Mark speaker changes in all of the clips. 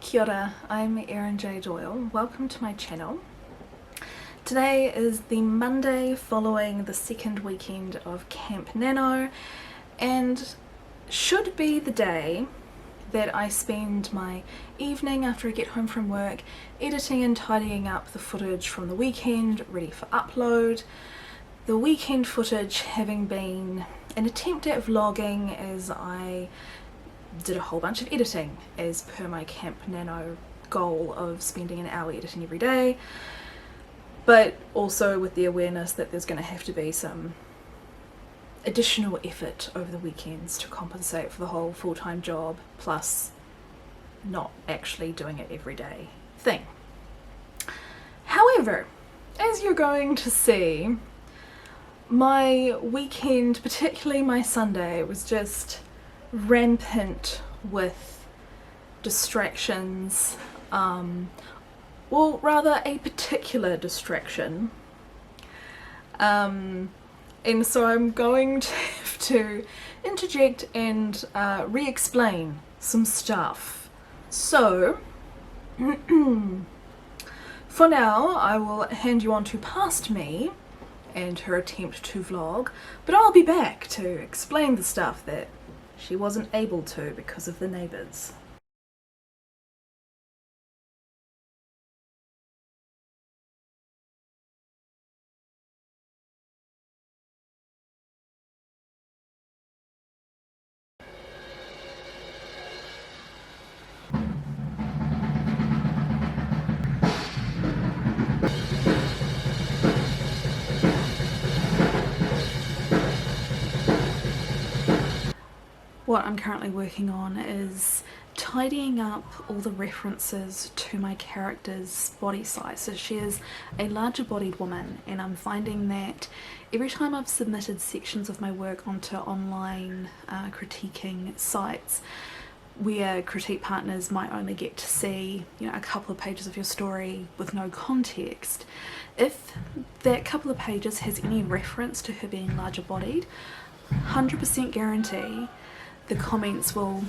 Speaker 1: Kia ora, I'm Erin J. Doyle. Welcome to my channel. Today is the Monday following the second weekend of Camp NaNo and should be the day that I spend my evening after I get home from work editing and tidying up the footage from the weekend ready for upload. The weekend footage having been an attempt at vlogging as I did a whole bunch of editing as per my Camp NaNo goal of spending an hour editing every day, but also with the awareness that there's going to have to be some additional effort over the weekends to compensate for the whole full-time job plus not actually doing it every day thing. However, as you're going to see, my weekend, particularly my Sunday, was just rampant with distractions, well, rather a particular distraction, and so I'm going to have to interject and re-explain some stuff. So for now I will hand you on to past me and her attempt to vlog, but I'll be back to explain the stuff that she wasn't able to because of the neighbours. What I'm currently working on is tidying up all the references to my character's body size. So she is a larger bodied woman, and I'm finding that every time I've submitted sections of my work onto online critiquing sites where critique partners might only get to see, you know, a couple of pages of your story with no context, if that couple of pages has any reference to her being larger bodied, 100% guarantee the comments will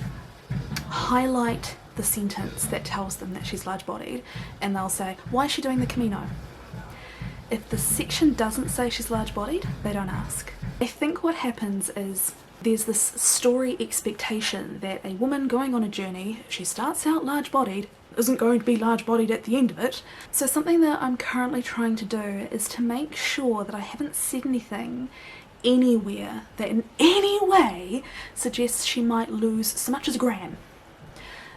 Speaker 1: highlight the sentence that tells them that she's large-bodied, and they'll say, why is she doing the Camino? If the section doesn't say she's large-bodied, they don't ask. I think what happens is there's this story expectation that a woman going on a journey, she starts out large-bodied, isn't going to be large-bodied at the end of it. So something that I'm currently trying to do is to make sure that I haven't said anything anywhere that in any way suggests she might lose so much as a gram.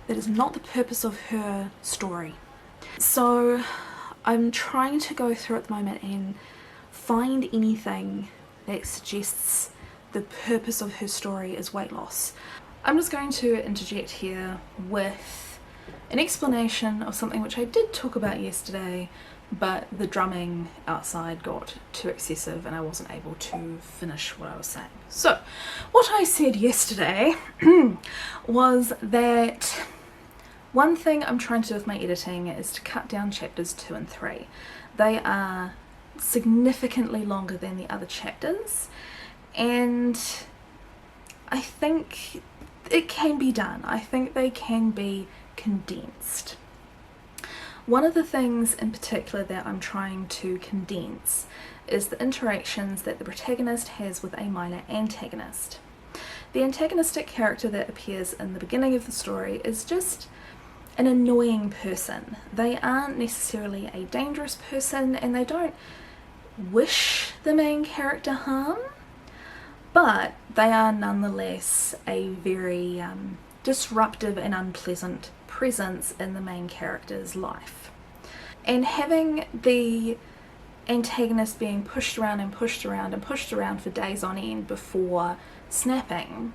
Speaker 1: That is not the purpose of her story. So I'm trying to go through at the moment and find anything that suggests the purpose of her story is weight loss. I'm just going to interject here with an explanation of something which I did talk about yesterday, but the drumming outside got too excessive and I wasn't able to finish what I was saying. So what I said yesterday was that one thing I'm trying to do with my editing is to cut down chapters 2 and 3. They are significantly longer than the other chapters, and I think it can be done. I think they can be condensed. One of the things in particular that I'm trying to condense is the interactions that the protagonist has with a minor antagonist. The antagonistic character that appears in the beginning of the story is just an annoying person. They aren't necessarily a dangerous person and they don't wish the main character harm, but they are nonetheless a very disruptive and unpleasant presence in the main character's life. And having the antagonist being pushed around and pushed around and pushed around for days on end before snapping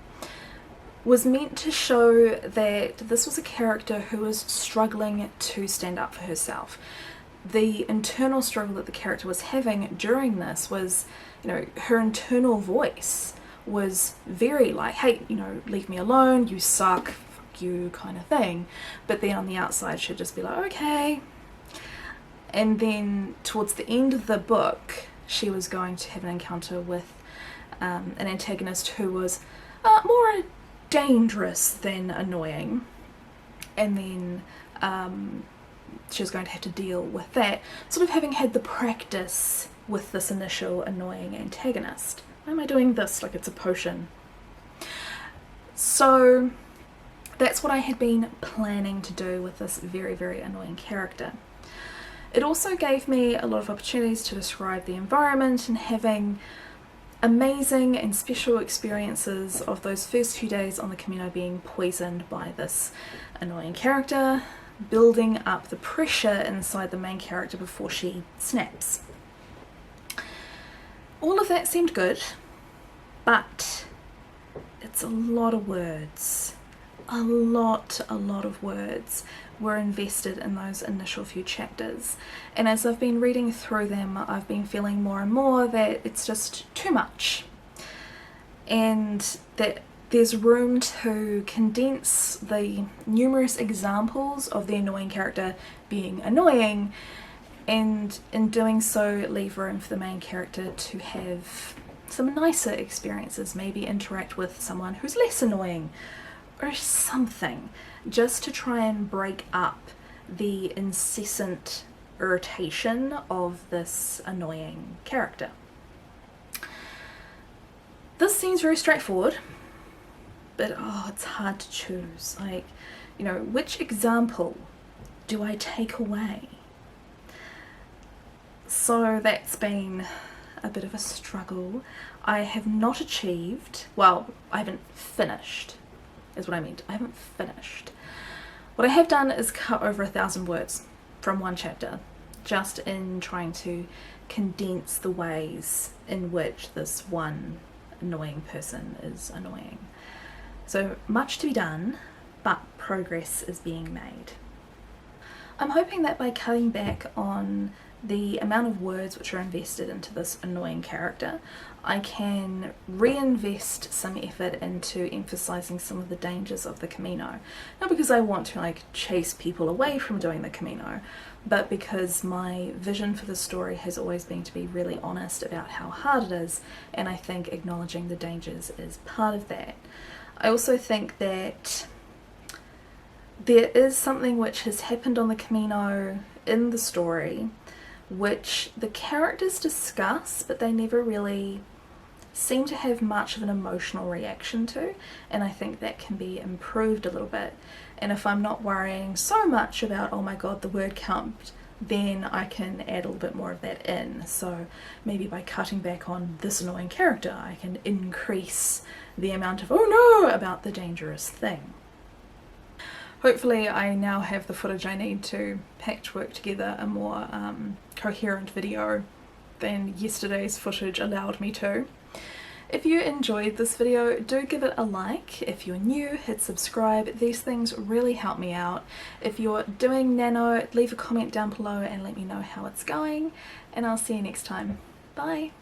Speaker 1: was meant to show that this was a character who was struggling to stand up for herself. The internal struggle that the character was having during this was, you know, her internal voice was very like, hey, you know, leave me alone, you suck, fuck you, kind of thing. But then on the outside she'd just be like, okay. And then towards the end of the book she was going to have an encounter with an antagonist who was more dangerous than annoying. and then she was going to have to deal with that, sort of having had the practice with this initial annoying antagonist. Why am I doing this like it's a potion? So that's what I had been planning to do with this very, very annoying character. It also gave me a lot of opportunities to describe the environment and having amazing and special experiences of those first few days on the Camino being poisoned by this annoying character, building up the pressure inside the main character before she snaps. All of that seemed good, but it's a lot of words. A lot of words were invested in those initial few chapters, and as I've been reading through them, I've been feeling more and more that it's just too much, and that there's room to condense the numerous examples of the annoying character being annoying, and in doing so leave room for the main character to have some nicer experiences, maybe interact with someone who's less annoying or something, just to try and break up the incessant irritation of this annoying character. This seems very straightforward, but it's hard to choose. Like, you know, which example do I take away? So that's been a bit of a struggle. I have not achieved, well, I haven't finished, is what I meant. I haven't finished. What I have done is cut over 1,000 words from one chapter, just in trying to condense the ways in which this one annoying person is annoying. So much to be done, but progress is being made. I'm hoping that by cutting back on the amount of words which are invested into this annoying character, I can reinvest some effort into emphasizing some of the dangers of the Camino. Not because I want to like chase people away from doing the Camino, but because my vision for the story has always been to be really honest about how hard it is, and I think acknowledging the dangers is part of that. I also think that there is something which has happened on the Camino in the story which the characters discuss, but they never really seem to have much of an emotional reaction to, and I think that can be improved a little bit. And if I'm not worrying so much about, oh my god, the word count, then I can add a little bit more of that in. So maybe by cutting back on this annoying character, I can increase the amount of oh no about the dangerous thing. Hopefully I now have the footage I need to patchwork together a more coherent video than yesterday's footage allowed me to. If you enjoyed this video, do give it a like. If you're new, hit subscribe. These things really help me out. If you're doing Nano, leave a comment down below and let me know how it's going, and I'll see you next time. Bye!